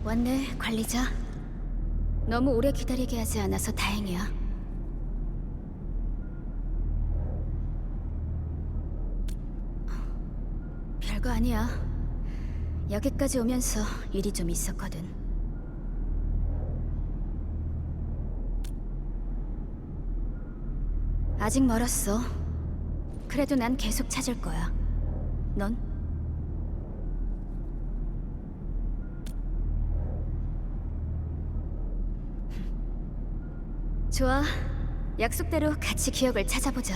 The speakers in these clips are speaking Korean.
왔네, 관리자. 너무 오래 기다리게 하지 않아서 다행이야. 별거 아니야. 여기까지 오면서 일이 좀 있었거든. 아직 멀었어. 그래도 난 계속 찾을 거야. 넌? 좋아. 약속대로 같이 기억을 찾아보자.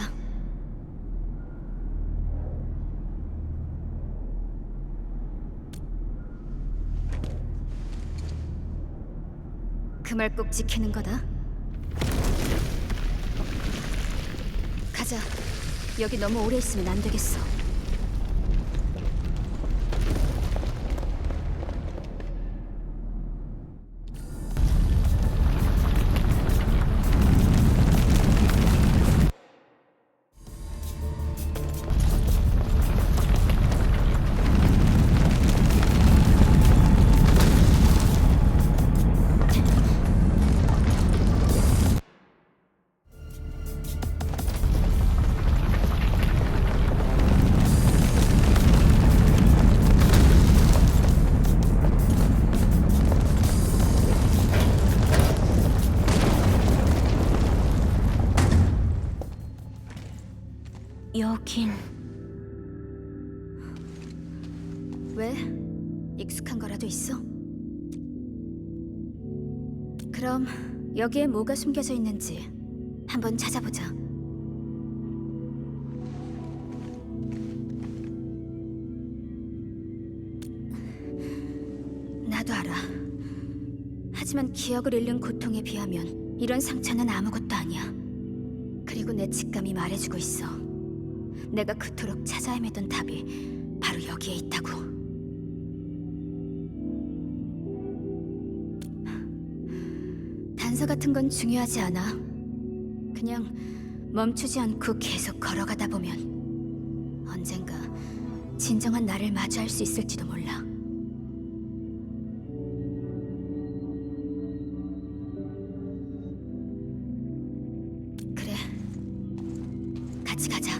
그 말 꼭 지키는 거다. 가자. 여기 너무 오래 있으면 안 되겠어. 여긴... 왜? 익숙한 거라도 있어? 그럼 여기에 뭐가 숨겨져 있는지 한번 찾아보자. 나도 알아. 하지만 기억을 잃는 고통에 비하면 이런 상처는 아무것도 아니야. 그리고 내 직감이 말해주고 있어. 내가 그토록 찾아 헤매던 답이 바로 여기에 있다고. 단서 같은 건 중요하지 않아. 그냥 멈추지 않고 계속 걸어가다 보면 언젠가 진정한 나를 마주할 수 있을지도 몰라. 그래, 같이 가자.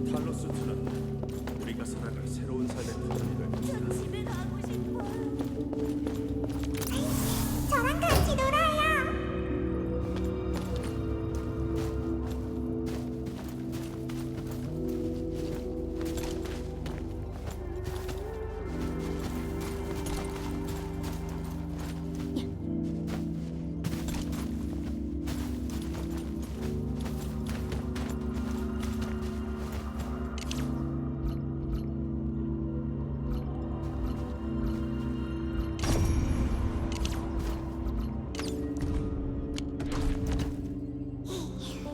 탈로스2는 우리가 살아갈 새로운 삶의 도전이를 집에 가고 싶어. 저랑 같이 놀아요.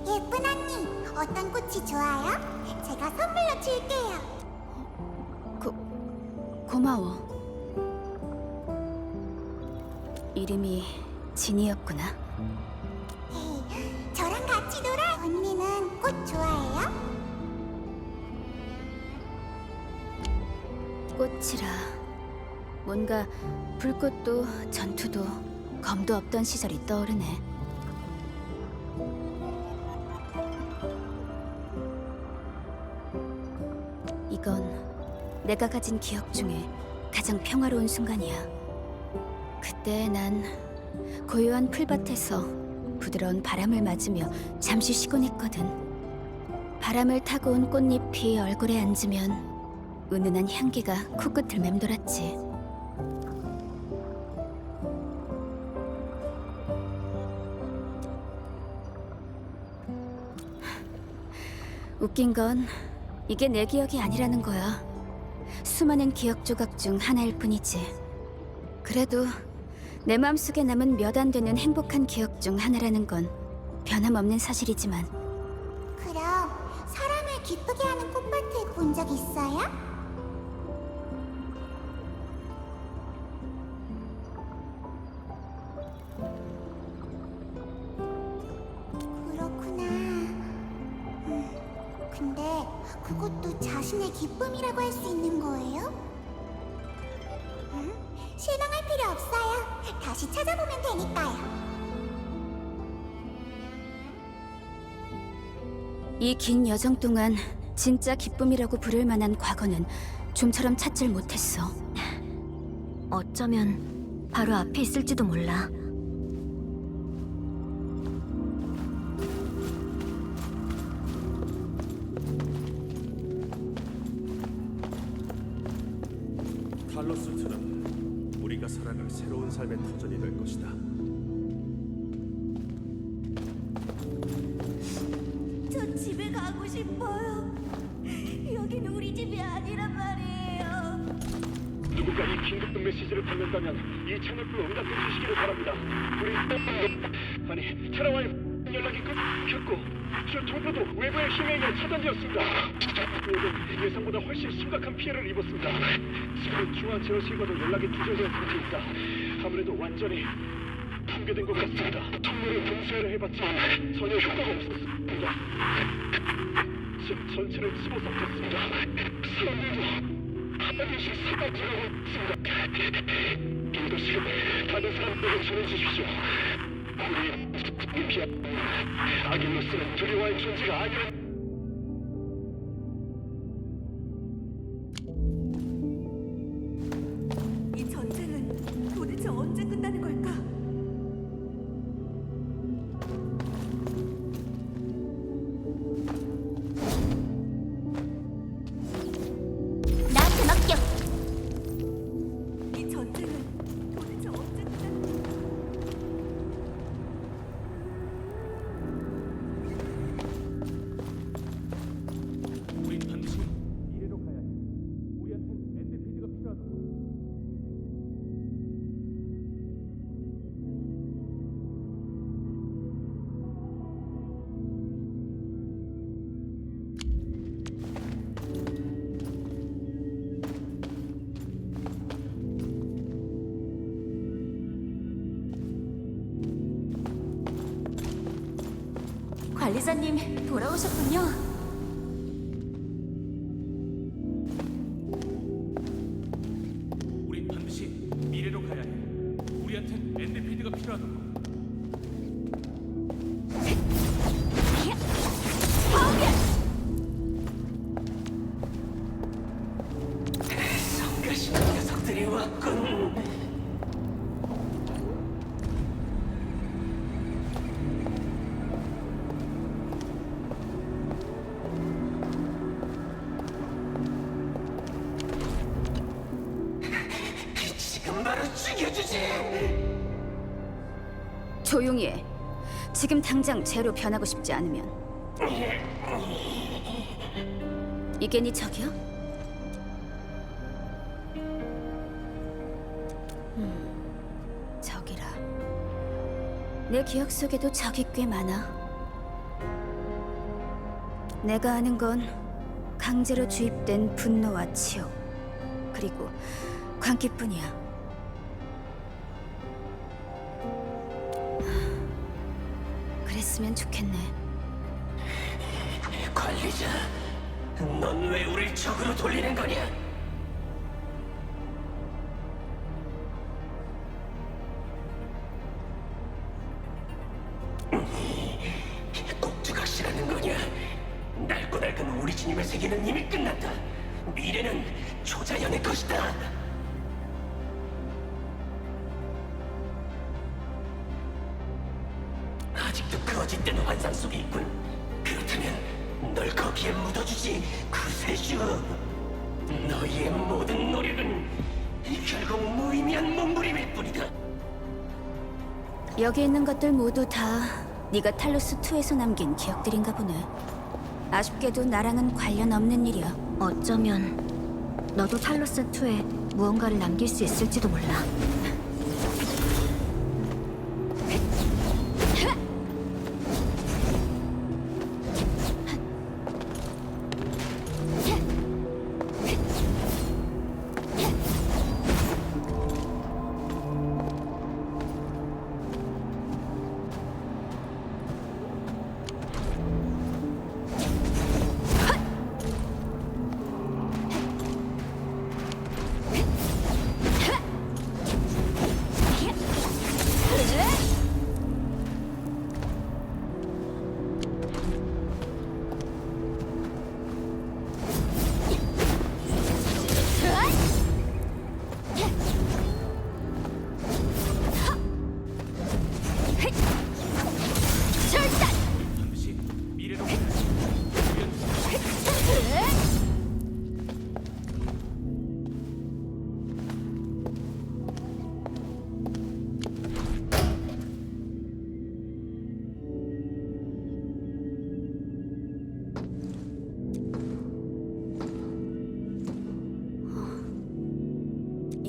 예쁜 언니, 어떤 꽃이 좋아요? 제가 선물로 줄게요. 고마워. 이름이 진이었구나. 저랑 같이 놀아. 언니는 꽃 좋아해요? 꽃이라 뭔가 불꽃도 전투도 검도 없던 시절이 떠오르네. 이건 내가 가진 기억 중에 가장 평화로운 순간이야. 그때 난 고요한 풀밭에서 부드러운 바람을 맞으며 잠시 쉬곤 했거든. 바람을 타고 온 꽃잎이 얼굴에 앉으면 은은한 향기가 코끝을 맴돌았지. 웃긴 건 이게 내 기억이 아니라는 거야. 수많은 기억 조각 중 하나일 뿐이지. 그래도 내 마음속에 남은 몇 안 되는 행복한 기억 중 하나라는 건 변함없는 사실이지만 그럼 사람을 기쁘게 하는 꽃밭을 본 적 있어요? 그렇구나. 근데 그것도 자신의 기쁨이라고 할 수 있는 거예요? 실망할 필요 없어요. 다시 찾아보면 되니까요. 이 긴 여정 동안 진짜 기쁨이라고 부를 만한 과거는 좀처럼 찾질 못했어. 어쩌면 바로 앞에 있을지도 몰라. 탈로스2는 우리가 살아갈 새로운 삶의 터전이 될 것이다. 저 집에 가고 싶어요. 여기는 우리 집이 아니란 말이에요. 누군가 이 긴급 메시지를 받는다면 이 채널로 응답해 주시기를 바랍니다. 우리 아니 테라와의 연락이 끊겼고 저 정부도 외부의 힘에 의해 차단되었습니다. 모두 예상보다 훨씬 심각한 피해를 입었습니다. 지금 중앙 제어실과도 연락이 두절된 상태입니다. 아무래도 완전히 붕괴된 것 같습니다. 통로를 분쇄를 해봤지만 전혀 효과가 없었습니다. 집 전체를 집어삼켰습니다. 사람들도 하나씩 사라지고 있습니다. 이것이 다른 사람들에게 전해주십시오. 우리 피하 아길로스는 두려워할 존재가 아니라 이 전쟁은 도대체 언제 끝나는 걸까? 나한테 맡겨. 이 전쟁은 도대체 언제 끝나는 걸까? 우린 반드시 미래로 가야 해. 우리한텐 엔드피드가 필요하다고. 관리자님 돌아오셨군요. 우린 반드시 미래로 가야 해. 우리한텐 엔드피드가 필요하다고. 성가시는 녀석들이 왔군. 지금 바로 죽여주지. 조용히 해. 지금 당장 쟤로 변하고 싶지 않으면. 이게 네 적이야? 적이라. 내 기억 속에도 적이 꽤 많아. 내가 아는 건 강제로 주입된 분노와 치욕, 그리고 광기뿐이야. 그랬으면 좋겠네. 관리자, 넌 왜 우릴 적으로 돌리는 거냐? 꼭두각시라는 거냐? 낡고 낡은 우리 주님의 세계는 이미 끝났다. 미래는 초자연의 것이다. 아직도 거짓된 환상 속에 있군. 그렇다면 널 거기에 묻어주지, 구세주. 너희의 모든 노력은 결국 무의미한 몸부림일 뿐이다. 여기 있는 것들 모두 다 네가 탈로스 2에서 남긴 기억들인가 보네. 아쉽게도 나랑은 관련 없는 일이야. 어쩌면 너도 탈로스 2에 무언가를 남길 수 있을지도 몰라.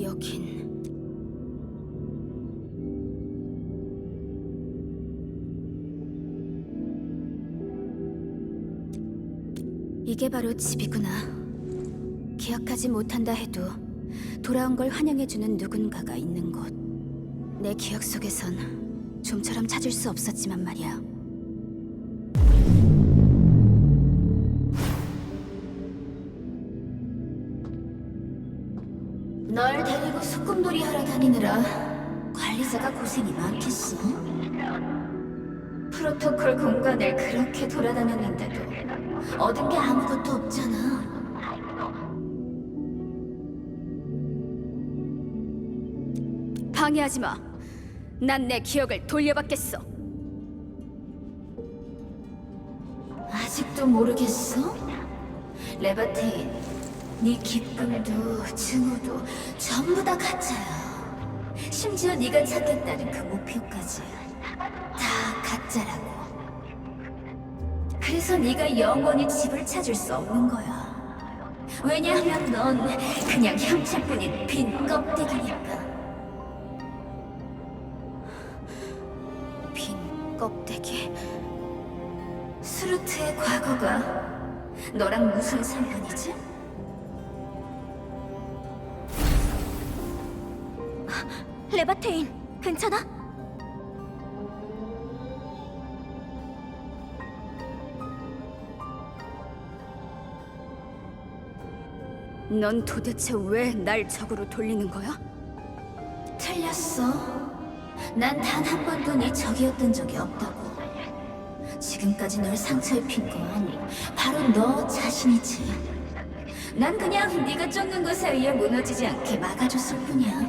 여긴 이게 바로 집이구나. 기억하지 못한다 해도 돌아온 걸 환영해주는 누군가가 있는 곳. 내 기억 속에선 좀처럼 찾을 수 없었지만 말이야. 널 데리고 소꿉놀이 하러 다니느라 관리자가 고생이 많겠어. 프로토콜 공간을 그렇게 돌아다녔는데도 얻은 게 아무것도 없잖아. 방해하지 마. 난 내 기억을 돌려받겠어. 아직도 모르겠어? 레바테인, 네 기쁨도 증오도 전부 다 가짜야. 심지어 네가 찾겠다는 그 목표까지 다 가짜라고. 그래서 네가 영원히 집을 찾을 수 없는 거야. 왜냐하면 넌 그냥 형체뿐인 빈 껍데기니까. 빈 껍데기? 스루트의 과거가 너랑 무슨 상관이지? 레바테인, 괜찮아? 넌 도대체 왜 날 적으로 돌리는 거야? 틀렸어. 난 단 한 번도 네 적이었던 적이 없다고. 지금까지 널 상처 입힌 건 바로 너 자신이지. 난 그냥 네가 쫓는 것에 의해 무너지지 않게 막아줬을 뿐이야.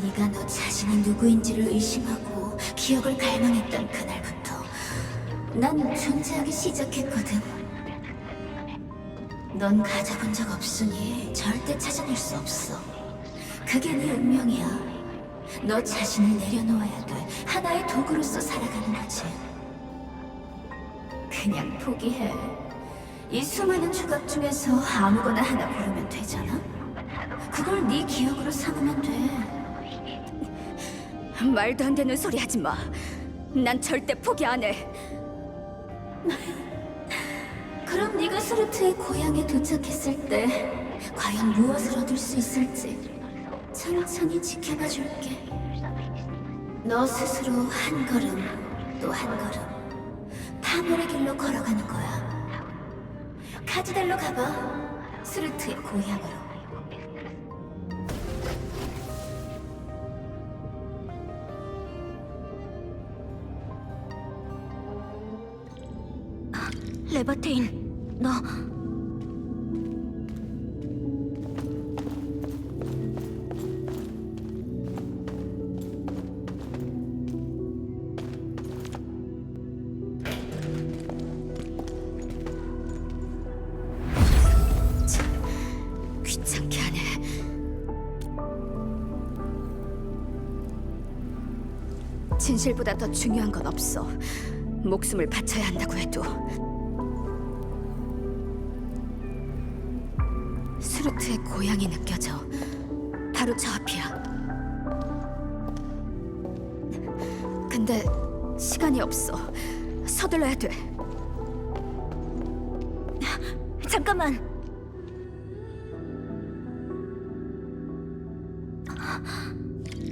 네가 너 자신이 누구인지를 의심하고 기억을 갈망했던 그날부터 난 존재하기 시작했거든. 넌 가져본 적 없으니 절대 찾아낼 수 없어. 그게 네 운명이야. 너 자신을 내려놓아야 돼. 하나의 도구로서 살아가는 거지. 그냥 포기해. 이 수많은 조각 중에서 아무거나 하나 고르면 되잖아? 그걸 네 기억으로 삼으면 돼. 말도 안 되는 소리 하지 마. 난 절대 포기 안 해. 그럼 네가 스루트의 고향에 도착했을 때 과연 무엇을 얻을 수 있을지 천천히 지켜봐 줄게. 너 스스로 한 걸음 또 한 걸음 파멸의 길로 걸어가는 거야. 카지델로 가봐. 스루트의 고향으로. 레바테인, 너... 진실보다 더 중요한 건 없어. 목숨을 바쳐야 한다고 해도. 수루트의 고향이 느껴져. 바로 저 앞이야. 근데 시간이 없어. 서둘러야 돼. 잠깐만.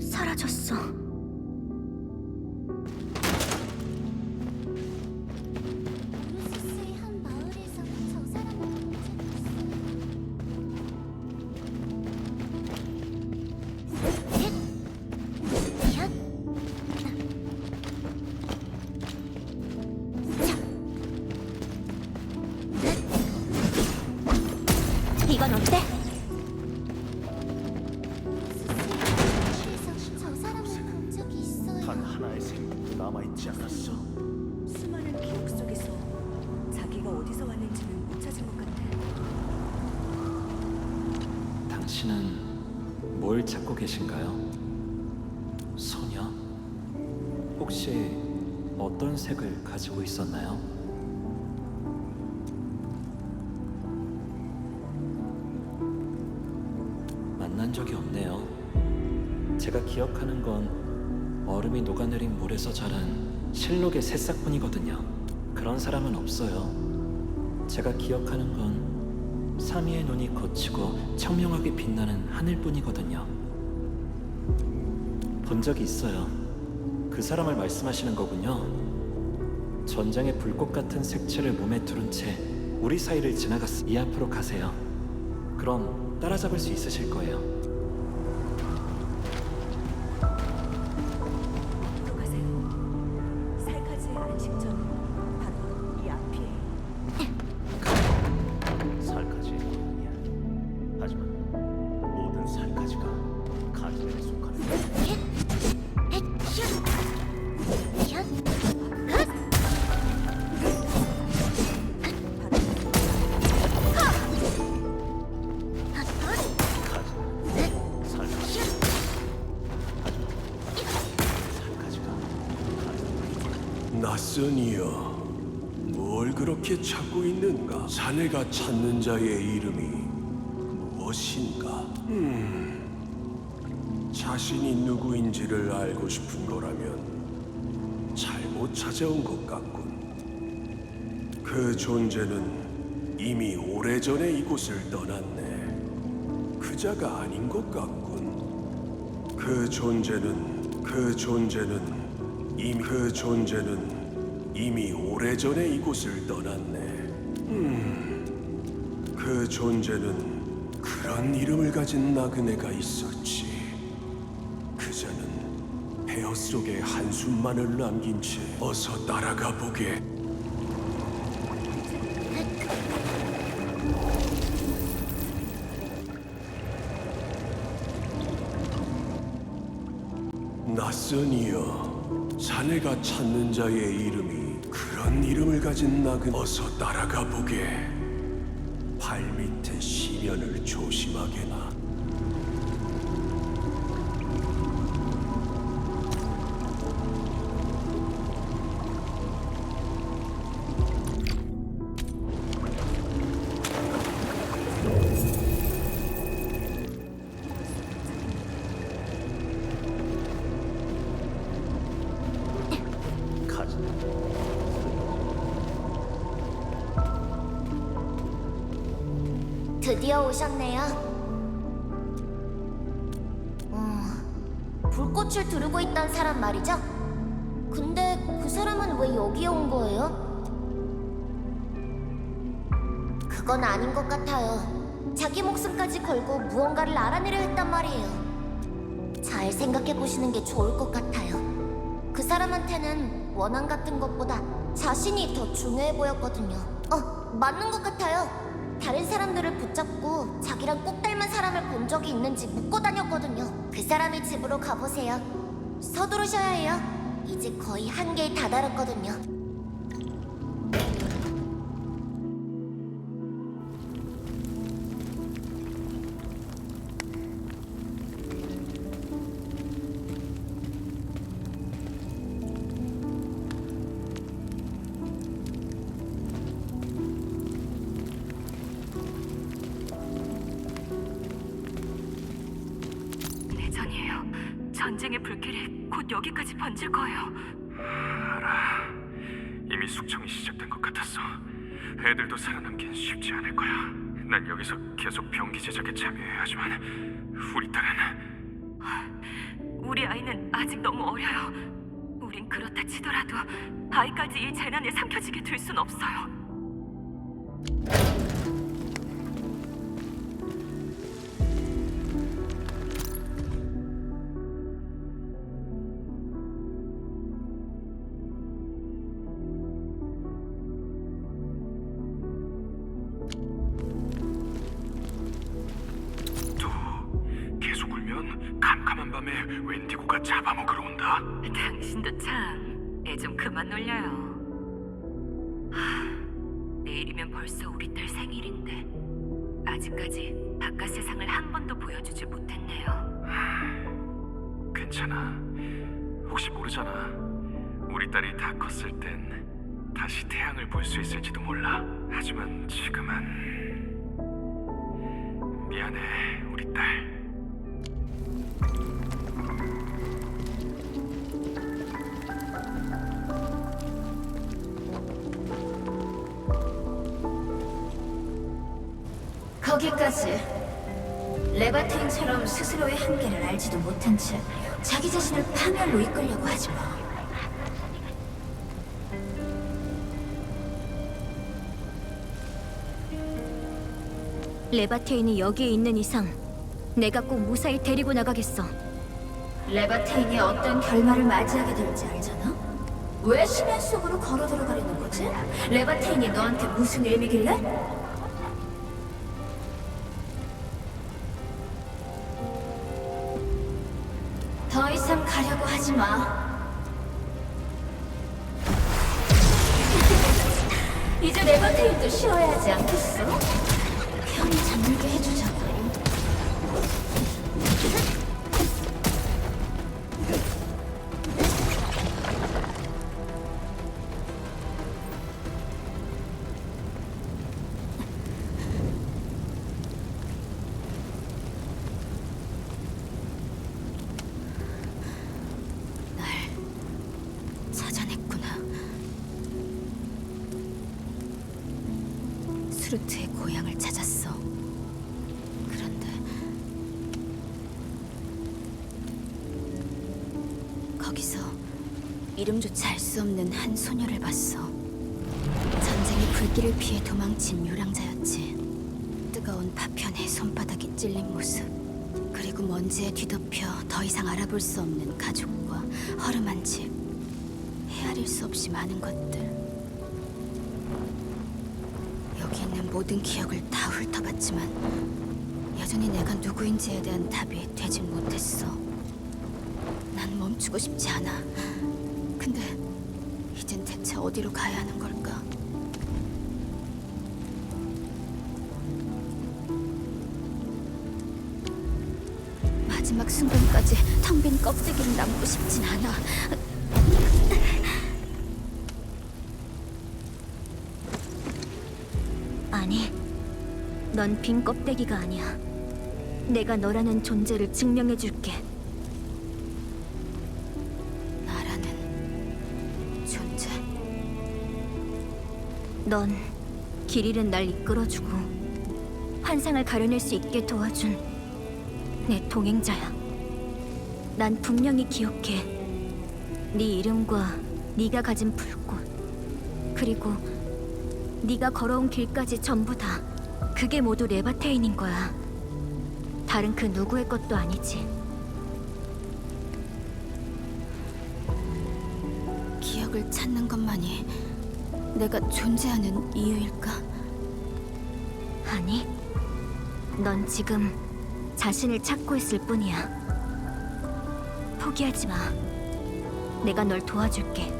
사라졌어. 루시스의 한 마을에서 저 사람을 본 적이 있어. 이건 어때? 저 사람을 본 적이 있어요. 단 하나의 생각도 남아있지 않았어. 수많은 기억 속에서 자기가 어디서 왔는지는 못 찾은 것 같아. 당신은 뭘 찾고 계신가요? 소녀? 혹시 어떤 색을 가지고 있었나요? 만난 적이 없네요. 제가 기억하는 건 얼음이 녹아내린 물에서 자란 실록의 새싹뿐이거든요. 그런 사람은 없어요. 제가 기억하는 건 사미의 눈이 거치고 청명하게 빛나는 하늘뿐이거든요. 본 적이 있어요. 그 사람을 말씀하시는 거군요. 전장의 불꽃 같은 색채를 몸에 두른 채 우리 사이를 지나갔어. 이 앞으로 가세요. 그럼 따라잡을 수 있으실 거예요. 또 가세요. 살카즈의 안식처는 바로 이 앞이에요. 살까지의 고향이야. 하지만 모든 살까지가 가진에 속하는 낯선 이여, 뭘 그렇게 찾고 있는가? 자네가 찾는 자의 이름이 무엇인가? 자신이 누구인지를 알고 싶은 거라면 잘못 찾아온 것 같군. 그 존재는 이미 오래전에 이곳을 떠났네. 그자가 아닌 것 같군. 그 존재는 이미 오래전에 이곳을 떠났네. 그 존재는 그런 이름을 가진 나그네가 있었지. 그자는 폐허 속에 한숨만을 남긴 채 어서 따라가 보게. 낯선 이여, 자네가 찾는 자의 이름이 그런 이름을 가진 나그네. 어서 따라가 보게. 발밑에 시련을 조심하게나. 드디어 오셨네요. 불꽃을 두르고 있던 사람 말이죠? 근데 그 사람은 왜 여기에 온 거예요? 그건 아닌 것 같아요. 자기 목숨까지 걸고 무언가를 알아내려 했단 말이에요. 잘 생각해 보시는 게 좋을 것 같아요. 그 사람한테는 원한 같은 것보다 자신이 더 중요해 보였거든요. 맞는 것 같아요. 다른 사람들을 붙잡고 자기랑 꼭 닮은 사람을 본 적이 있는지 묻고 다녔거든요. 그 사람의 집으로 가보세요. 서두르셔야 해요. 이제 거의 한계에 다다랐거든요. 전쟁의 불길이 곧 여기까지 번질 거예요. 알아. 이미 숙청이 시작된 것 같았어. 애들도 살아남긴 쉽지 않을 거야. 난 여기서 계속 병기 제작에 참여해야 하지만 우리 딸은 우리 아이는 아직 너무 어려요. 우린 그렇다 치더라도 아이까지 이 재난에 삼켜지게 둘 순 없어요. 또 계속 울면 캄캄한 밤에 웬디고가 잡아먹으러 온다. 당신도 참 애 좀 그만 놀려요. 내일이면 벌써 우리 딸 생일인데 아직까지 바깥 세상을 한 번도 보여주지 못했네요. 괜찮아. 혹시 모르잖아. 우리 딸이 다 컸을 땐 다시 태양을 볼 수 있을지도 몰라. 하지만 지금은 미안해, 우리 딸. 거기까지. 레바테인처럼 스스로의 한계를 알지도 못한 채 자기 자신을 파멸로 이끌려고 하지 마. 레바테인이 여기에 있는 이상 내가 꼭 무사히 데리고 나가겠어. 레바테인이 어떤 결말을 맞이하게 될지 알잖아? 왜 심연 속으로 걸어 들어가려는 거지? 레바테인이 너한테 무슨 의미길래? 더 이상 가려고 하지 마. 이제 레바테인도 쉬어야 하지 않겠어? 편히 잠들게 해주자고. 찾아냈구나. 수루트의 고향을 찾았어. 그런데 거기서 이름조차 알 수 없는 한 소녀를 봤어. 전쟁의 불길을 피해 도망친 요랑자였지. 뜨거운 파편에 손바닥이 찔린 모습, 그리고 먼지에 뒤덮여 더 이상 알아볼 수 없는 가족과 허름한 집, 헤아릴 수 없이 많은 것들. 여기 있는 모든 기억을 다 훑어봤지만 여전히 내가 누구인지에 대한 답이 되진 못했어. 난 멈추고 싶지 않아. 근데 이젠 대체 어디로 가야 하는 걸까? 마지막 순간까지 텅 빈 껍데기를 남고 싶진 않아. 아니, 넌 빈 껍데기가 아니야. 내가 너라는 존재를 증명해줄게. 나라는 존재? 넌 길 잃은 날 이끌어주고 환상을 가려낼 수 있게 도와준 내 동행자야. 난 분명히 기억해. 네 이름과 네가 가진 불꽃, 그리고 네가 걸어온 길까지 전부 다 그게 모두 레바테인인 거야. 다른 그 누구의 것도 아니지. 기억을 찾는 것만이 내가 존재하는 이유일까? 아니, 넌 지금 자신을 찾고 있을 뿐이야. 포기하지 마. 내가 널 도와줄게.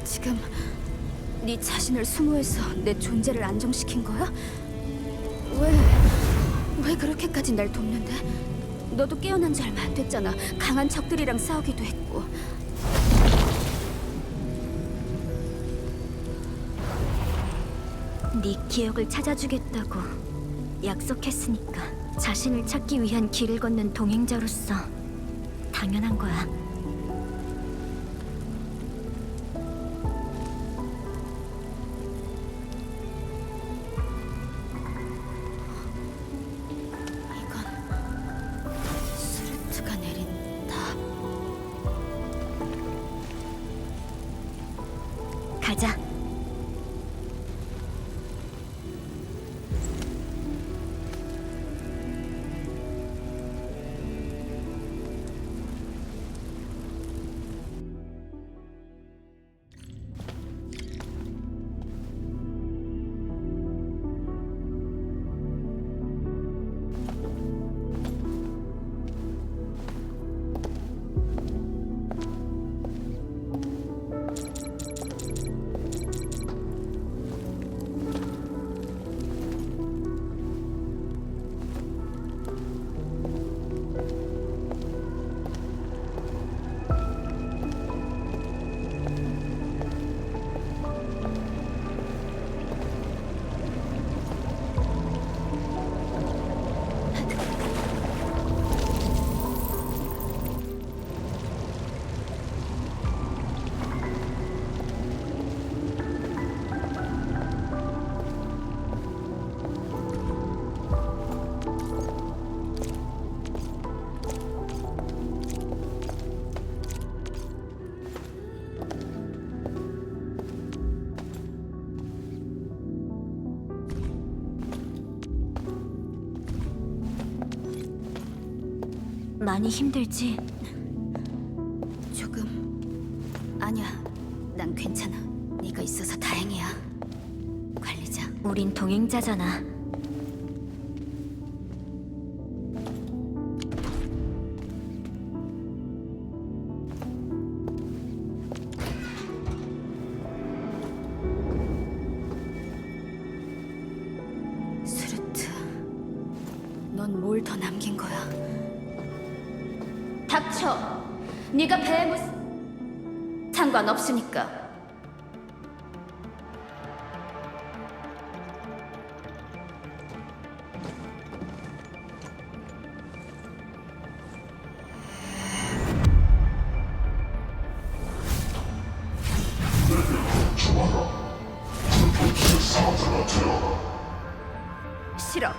지금 네 자신을 수모해서 내 존재를 안정시킨 거야? 왜 왜 그렇게까지 날 돕는데? 너도 깨어난 지 얼마 안 됐잖아. 강한 적들이랑 싸우기도 했고. 네 기억을 찾아주겠다고 약속했으니까 자신을 찾기 위한 길을 걷는 동행자로서 당연한 거야. 이건 스루트가 내린 답. 가자. 많이 힘들지? 조금. 아니야, 난 괜찮아. 네가 있어서 다행이야. 관리자. 우린 동행자잖아. 스루트, 넌 뭘 더 남긴 거야? 닥쳐! 네가 배에 상관없으니까. 싫어.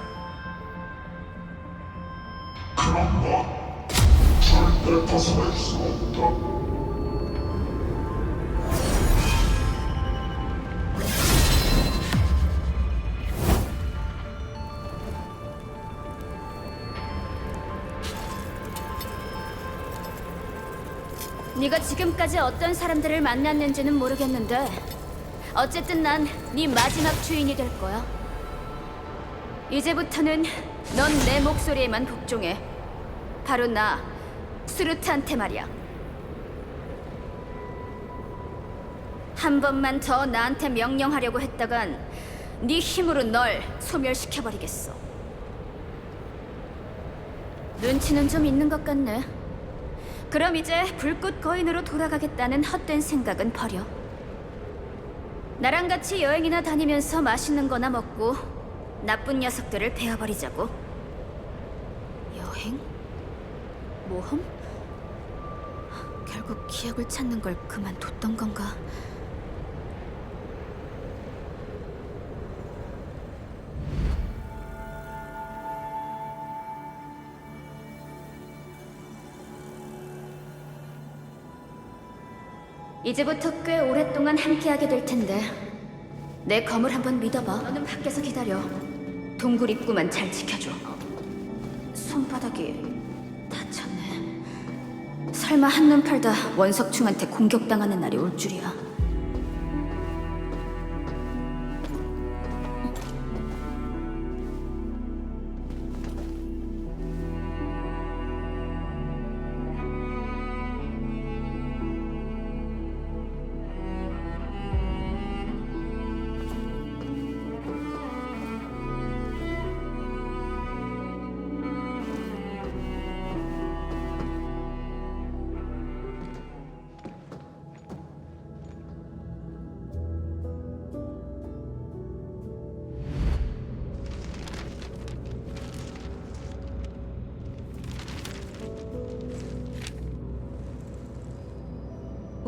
네가 지금까지 어떤 사람들을 만났는지는 모르겠는데 어쨌든 난 네 마지막 주인이 될 거야. 이제부터는 넌 내 목소리에만 복종해. 바로 나, 스루트한테 말이야. 한 번만 더 나한테 명령하려고 했다간 네 힘으로 널 소멸시켜버리겠어. 눈치는 좀 있는 것 같네. 그럼 이제 불꽃 거인으로 돌아가겠다는 헛된 생각은 버려. 나랑 같이 여행이나 다니면서 맛있는 거나 먹고 나쁜 녀석들을 베어버리자고. 여행? 모험? 결국 기억을 찾는 걸 그만뒀던 건가? 이제부터 꽤 오랫동안 함께하게 될 텐데 내 검을 한번 믿어봐. 너는 밖에서 기다려. 동굴 입구만 잘 지켜줘. 손바닥이 다쳤네. 설마 한눈 팔다 원석충한테 공격당하는 날이 올 줄이야.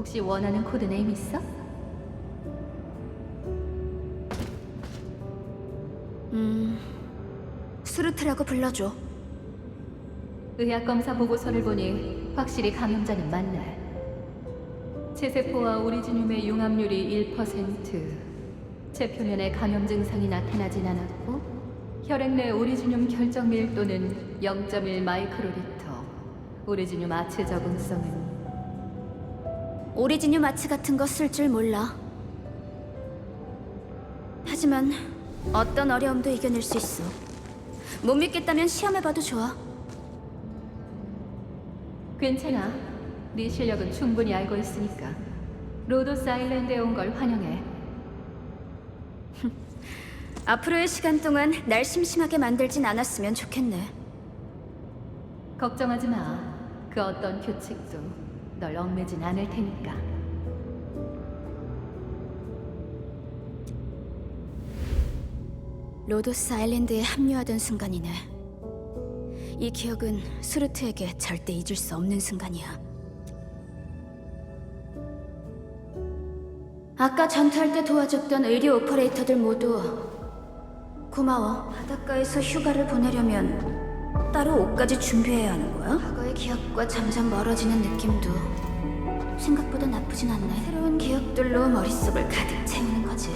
혹시 원하는 코드네임 있어? 수르트라고 불러줘. 의학 검사 보고서를 보니 확실히 감염자는 맞네. 체세포와 오리지늄의 융합률이 1%. 체표면에 감염 증상이 나타나진 않았고 혈액 내 오리지늄 결정 밀도는 0.1 마이크로리터. 오리지늄 아체 적응성은 오리지뉴 마취 같은 거 쓸 줄 몰라. 하지만 어떤 어려움도 이겨낼 수 있어. 못 믿겠다면 시험해봐도 좋아. 괜찮아. 네 실력은 충분히 알고 있으니까. 로도스 아일랜드에 온 걸 환영해. 앞으로의 시간 동안 날 심심하게 만들진 않았으면 좋겠네. 걱정하지 마. 그 어떤 규칙도 널 얽매진 않을 테니까. 로도스 아일랜드에 합류하던 순간이네. 이 기억은 수르트에게 절대 잊을 수 없는 순간이야. 아까 전투할 때 도와줬던 의료 오퍼레이터들 모두 고마워. 바닷가에서 휴가를 보내려면 따로 옷까지 준비해야 하는 거야? 과거의 기억과 점점 멀어지는 느낌도 생각보다 나쁘진 않네. 새로운 기억들로 머릿속을 가득 채우는 거지.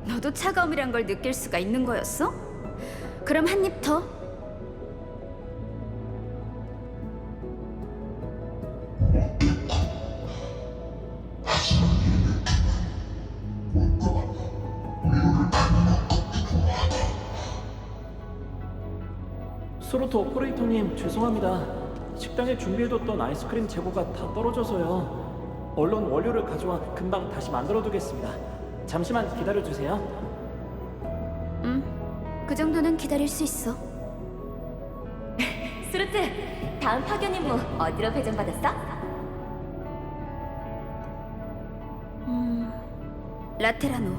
너도 차가움이란 걸 느낄 수가 있는 거였어? 그럼 한 입 더. 소르트 오퍼레이터님, 죄송합니다. 식당에 준비해뒀던 아이스크림 재고가 다 떨어져서요. 얼른 원료를 가져와 금방 다시 만들어두겠습니다. 잠시만 기다려주세요. 그 정도는 기다릴 수 있어. 수르트, 다음 파견 임무 어디로 배정받았어? 라테라노.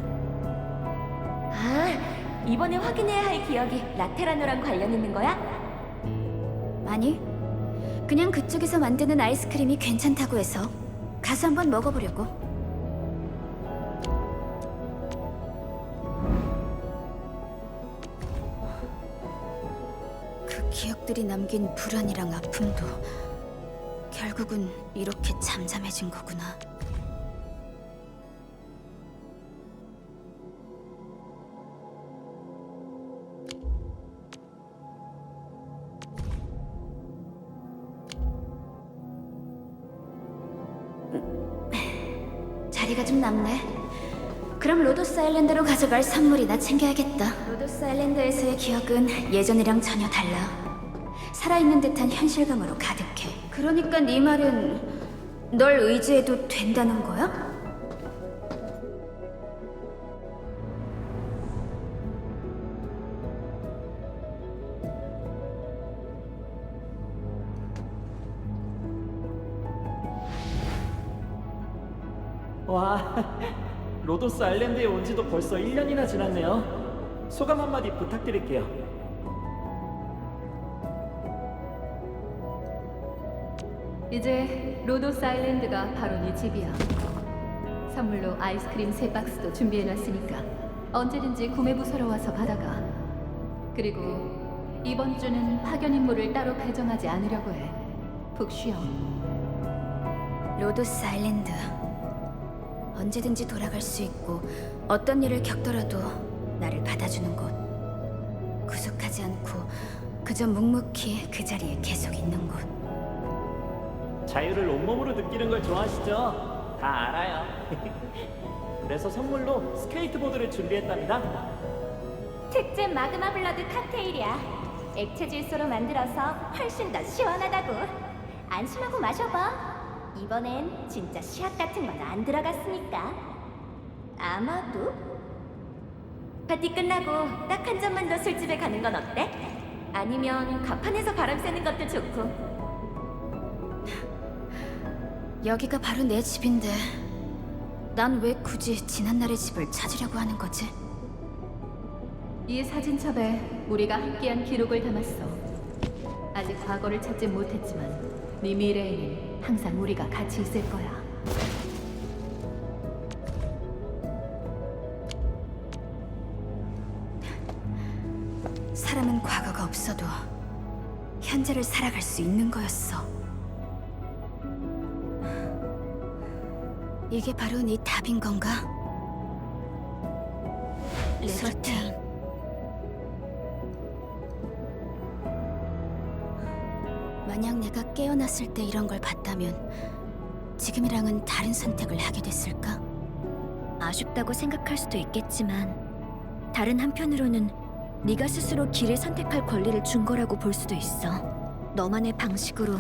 아, 이번에 확인해야 할 기억이 라테라노랑 관련 있는 거야? 아니, 그냥 그쪽에서 만드는 아이스크림이 괜찮다고 해서 가서 한번 먹어보려고. 그 기억들이 남긴 불안이랑 아픔도 결국은 이렇게 잠잠해진 거구나. 자리가 좀 남네. 그럼 로도스 아일랜드로 가져갈 선물이나 챙겨야겠다. 로도스 아일랜드에서의 기억은 예전이랑 전혀 달라. 살아있는 듯한 현실감으로 가득해. 그러니까 네 말은 널 의지해도 된다는 거야? 와, 로도스 아일랜드에 온 지도 벌써 1년이나 지났네요. 소감 한마디 부탁드릴게요. 이제 로도스 아일랜드가 바로 네 집이야. 선물로 아이스크림 3박스도 준비해놨으니까 언제든지 구매 부서로 와서 받아가. 그리고 이번 주는 파견 임무를 따로 배정하지 않으려고 해. 푹 쉬어. 로도스 아일랜드. 언제든지 돌아갈 수 있고 어떤 일을 겪더라도 나를 받아주는 곳. 구속하지 않고 그저 묵묵히 그 자리에 계속 있는 곳. 자유를 온몸으로 느끼는 걸 좋아하시죠? 다 알아요. 그래서 선물로 스케이트보드를 준비했답니다. 특제 마그마 블러드 칵테일이야. 액체 질소로 만들어서 훨씬 더 시원하다고. 안심하고 마셔봐. 이번엔 진짜 시약 같은 건 안 들어갔으니까. 아마도 파티 끝나고 딱 한 잔만 더 술집에 가는 건 어때? 아니면 가판에서 바람 쐬는 것도 좋고. 여기가 바로 내 집인데 난 왜 굳이 지난날의 집을 찾으려고 하는 거지? 이 사진첩에 우리가 함께한 기록을 담았어. 아직 과거를 찾진 못했지만 네 미래에는 항상 우리가 같이 있을 거야. 사람은 과거가 없어도 현재를 살아갈 수 있는 거였어. 이게 바로 네 답인 건가? 레서팅. 만약 내가 깨어났을 때 이런 걸 봤다면 지금이랑은 다른 선택을 하게 됐을까? 아쉽다고 생각할 수도 있겠지만 다른 한편으로는 네가 스스로 길을 선택할 권리를 준 거라고 볼 수도 있어. 너만의 방식으로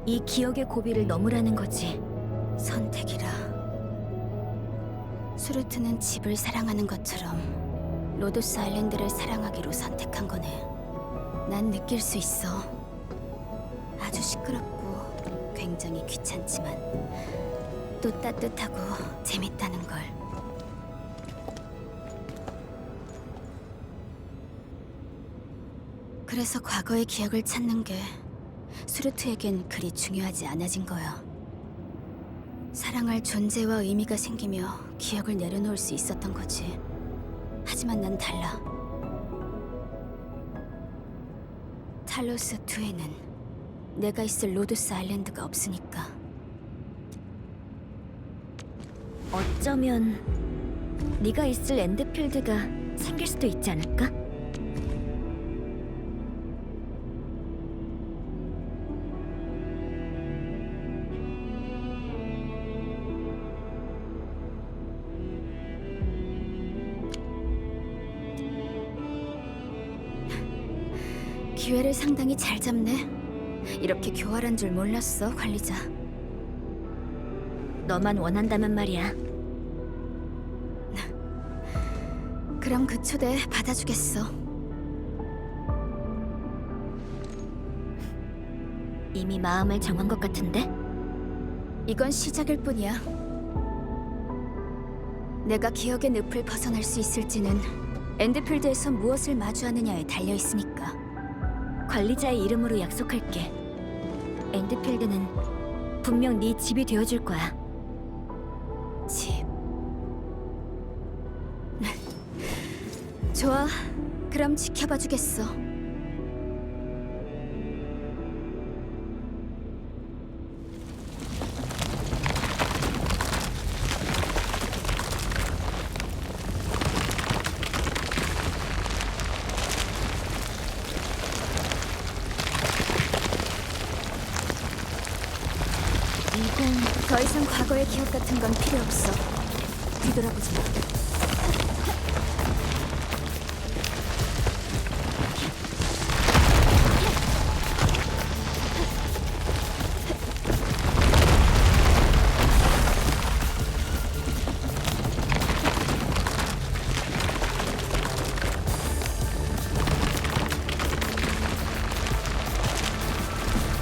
이 기억의 고비를 넘으라는 거지. 선택이라. 수르트는 집을 사랑하는 것처럼 로도스 아일랜드를 사랑하기로 선택한 거네. 난 느낄 수 있어. 아주 시끄럽고 굉장히 귀찮지만 또 따뜻하고 재밌다는 걸. 그래서 과거의 기억을 찾는 게 수르트에겐 그리 중요하지 않아진 거야. 사랑할 존재와 의미가 생기며 기억을 내려놓을 수 있었던 거지. 하지만 난 달라. 탈로스 2에는 내가 있을 로도스 아일랜드가 없으니까. 어쩌면 네가 있을 엔드필드가 생길 수도 있지 않을까? 기회를 상당히 잘 잡네. 이렇게 교활한 줄 몰랐어, 관리자. 너만 원한다면 말이야. 그럼 그 초대 받아주겠어. 이미 마음을 정한 것 같은데? 이건 시작일 뿐이야. 내가 기억의 늪을 벗어날 수 있을지는 엔드필드에서 무엇을 마주하느냐에 달려있으니까. 관리자의 이름으로 약속할게. 엔드필드는 분명 네 집이 되어줄 거야. 집. 좋아. 그럼 지켜봐 주겠어. 이건 더 이상 과거의 기억 같은 건 필요 없어. 뒤돌아보지 마.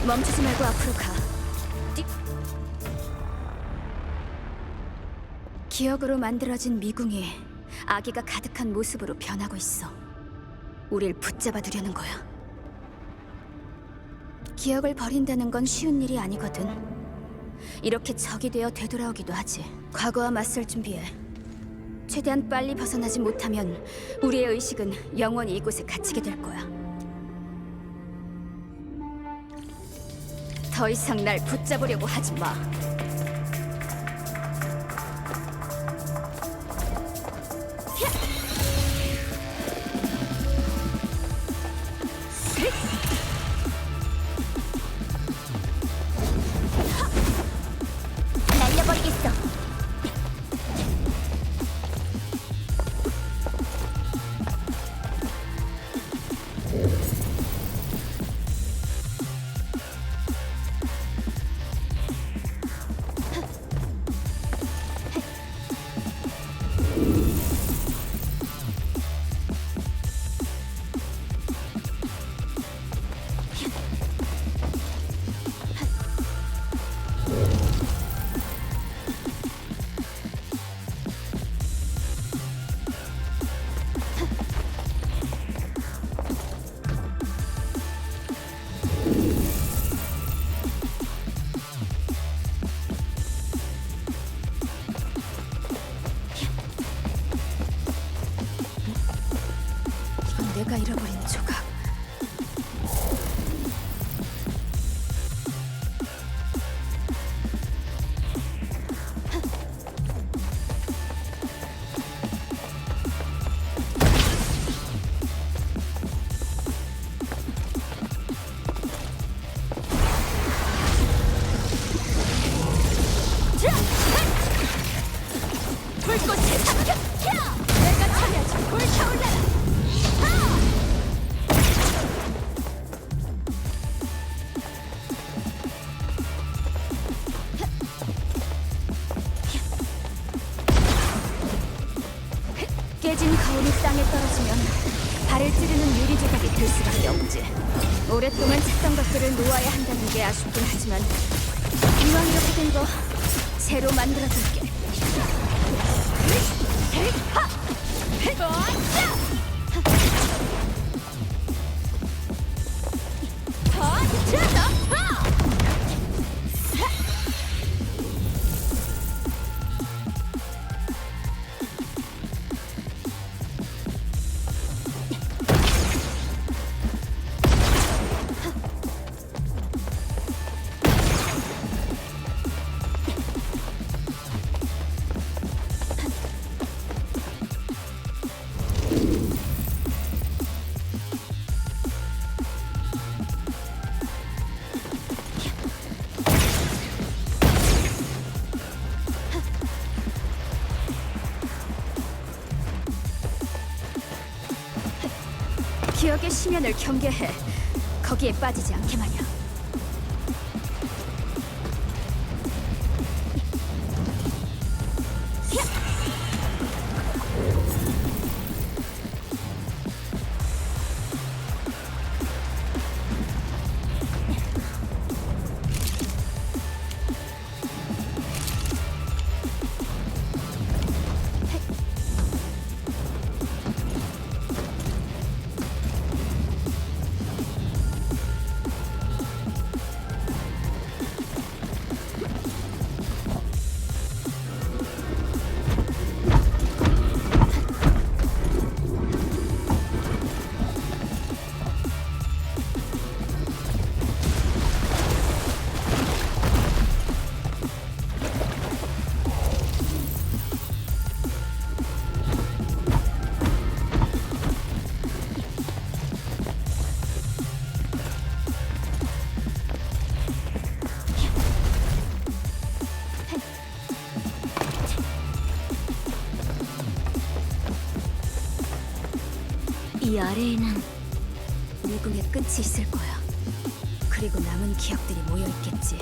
멈추지 말고 앞으로 가. 기억으로 만들어진 미궁이 아기가 가득한 모습으로 변하고 있어. 우릴 붙잡아두려는 거야. 기억을 버린다는 건 쉬운 일이 아니거든. 이렇게 적이 되어 되돌아오기도 하지. 과거와 맞설 준비해. 최대한 빨리 벗어나지 못하면 우리의 의식은 영원히 이곳에 갇히게 될 거야. 더 이상 날 붙잡으려고 하지 마. 날려버리겠어. 깨진 거울이 땅에 떨어지면 발을 찌르는 유리 조각이 될 수밖에 없지. 오랫동안 찾던 것들을 놓아야 한다는 게 아쉽긴 하지만 이왕 이렇게 된 거 새로 만들어줄게. 기억의 심연을 경계해. 거기에 빠지지 않게 말이야. 이 아래에는 미궁의 끝이 있을 거야. 그리고 남은 기억들이 모여 있겠지.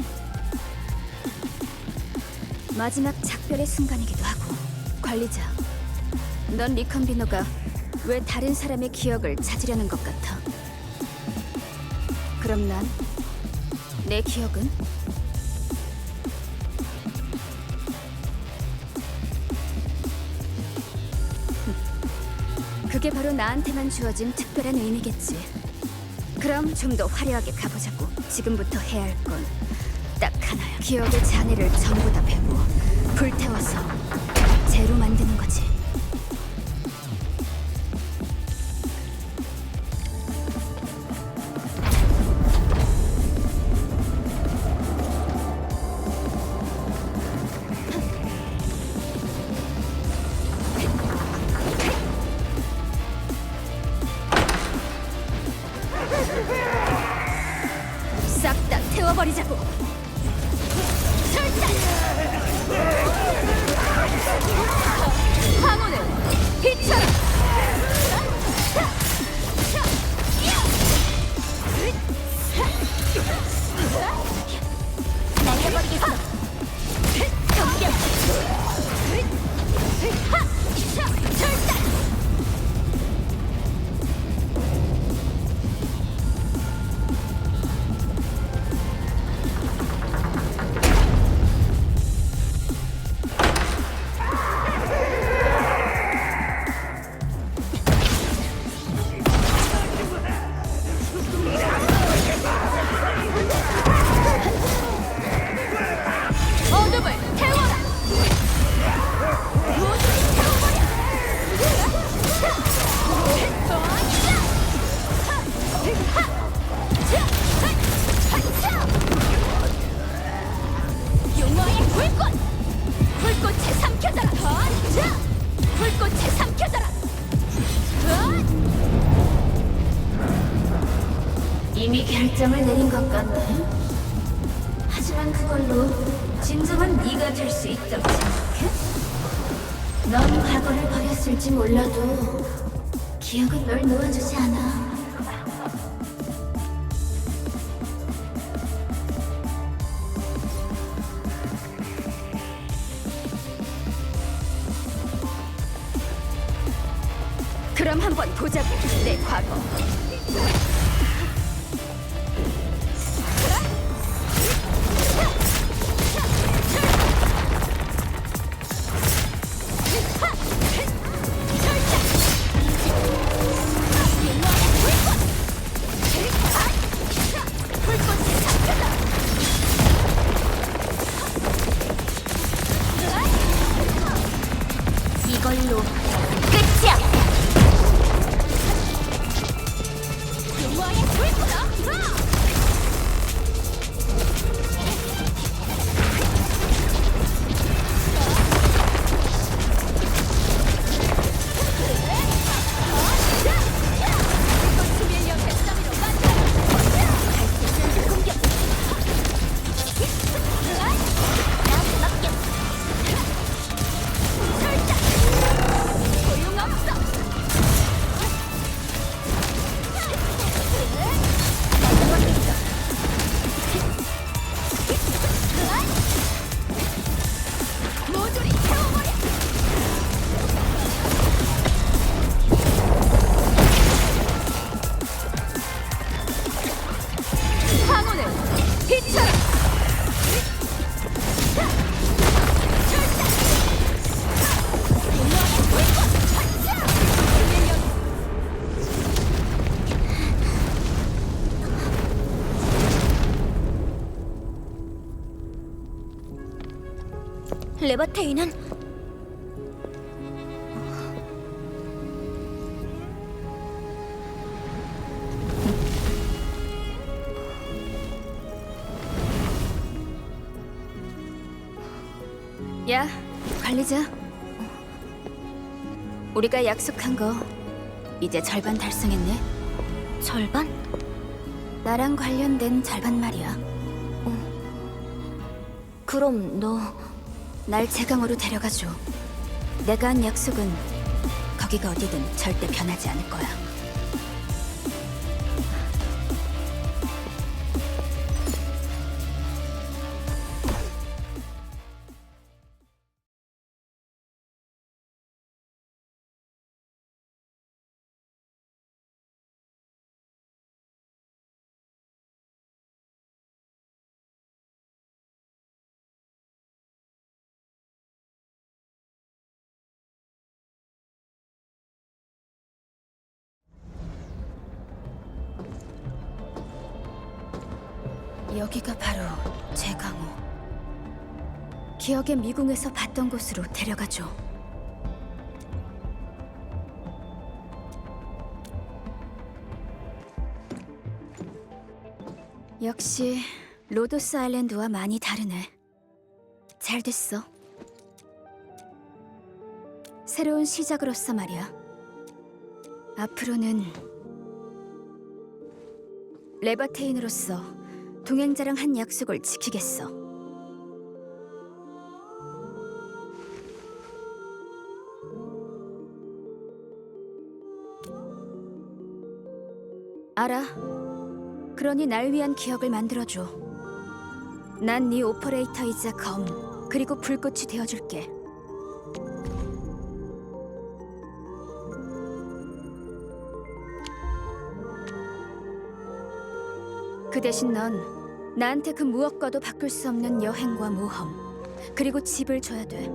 마지막 작별의 순간이기도 하고. 관리자, 넌 리컨비너가 왜 다른 사람의 기억을 찾으려는 것 같아? 그럼 난 내 기억은? 그게 바로 나한테만 주어진 특별한 의미겠지. 그럼 좀 더 화려하게 가보자고. 지금부터 해야 할 건 딱 하나야. 기억의 잔해를 전부 다 베고 불태워서 재로 만드는 거지. 싹 다 태워버리자고. 절단! 황혼을 빛쳐라! 날려버리겠어. 경계. 절단! 어둠을 태워라! 모두를 태워버려! 용화의 불꽃! 불꽃에 삼켜져라! 불꽃에 삼켜져라! 이미 결정을 내린 것 같네. 하지만 그걸로 진정한 네가 될 수 있다고 생각해? 넌 과거를 버렸을지 몰라도 기억은 널 놓아주지 않아. 그럼 한번 보자고, 내 과거. 이걸로 끝이야. 레바테이는 야, 관리자. 우리가 약속한 거 이제 절반 달성했네. 절반? 나랑 관련된 절반 말이야. 그럼 너 날 제강으로 데려가줘. 내가 한 약속은 거기가 어디든 절대 변하지 않을 거야. 여기가 바로 제강호. 기억의 미궁에서 봤던 곳으로 데려가줘. 역시 로도스 아일랜드와 많이 다르네. 잘 됐어. 새로운 시작으로서 말이야. 앞으로는 레바테인으로서 동행자랑 한 약속을 지키겠어. 알아. 그러니 날 위한 기억을 만들어줘. 난 네 오퍼레이터이자 검, 그리고 불꽃이 되어줄게. 그 대신 넌 나한테 그 무엇과도 바꿀 수 없는 여행과 모험, 그리고 집을 줘야 돼.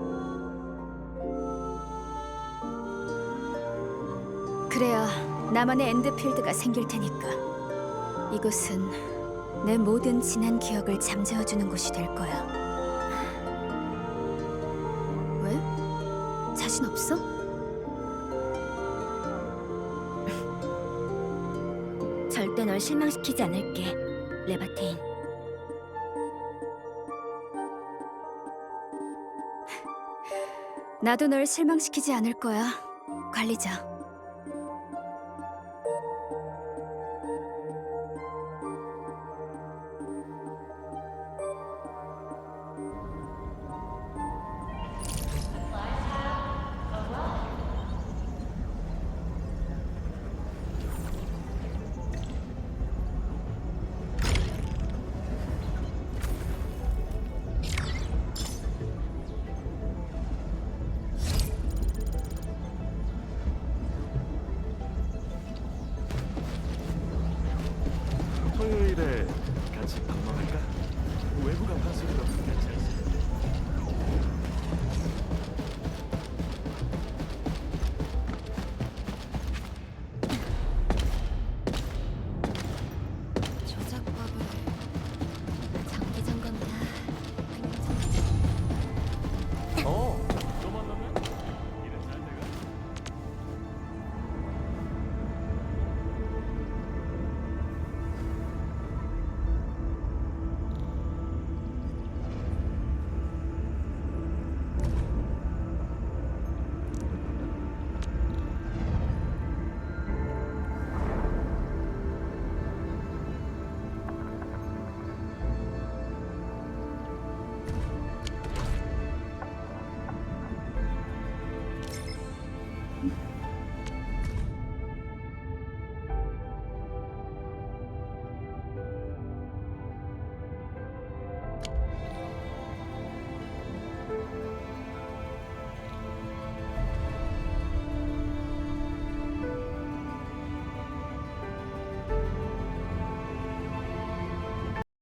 그래야 나만의 엔드필드가 생길 테니까. 이곳은 내 모든 지난 기억을 잠재워주는 곳이 될 거야. 왜? 자신 없어? 절대 널 실망시키지 않을게, 레바테인. 나도 널 실망시키지 않을 거야, 관리자. 누가 판소리로 끝났지 않습니까? 조작법을 장기 점검이야. 또 만나면 일은 잘 돼가.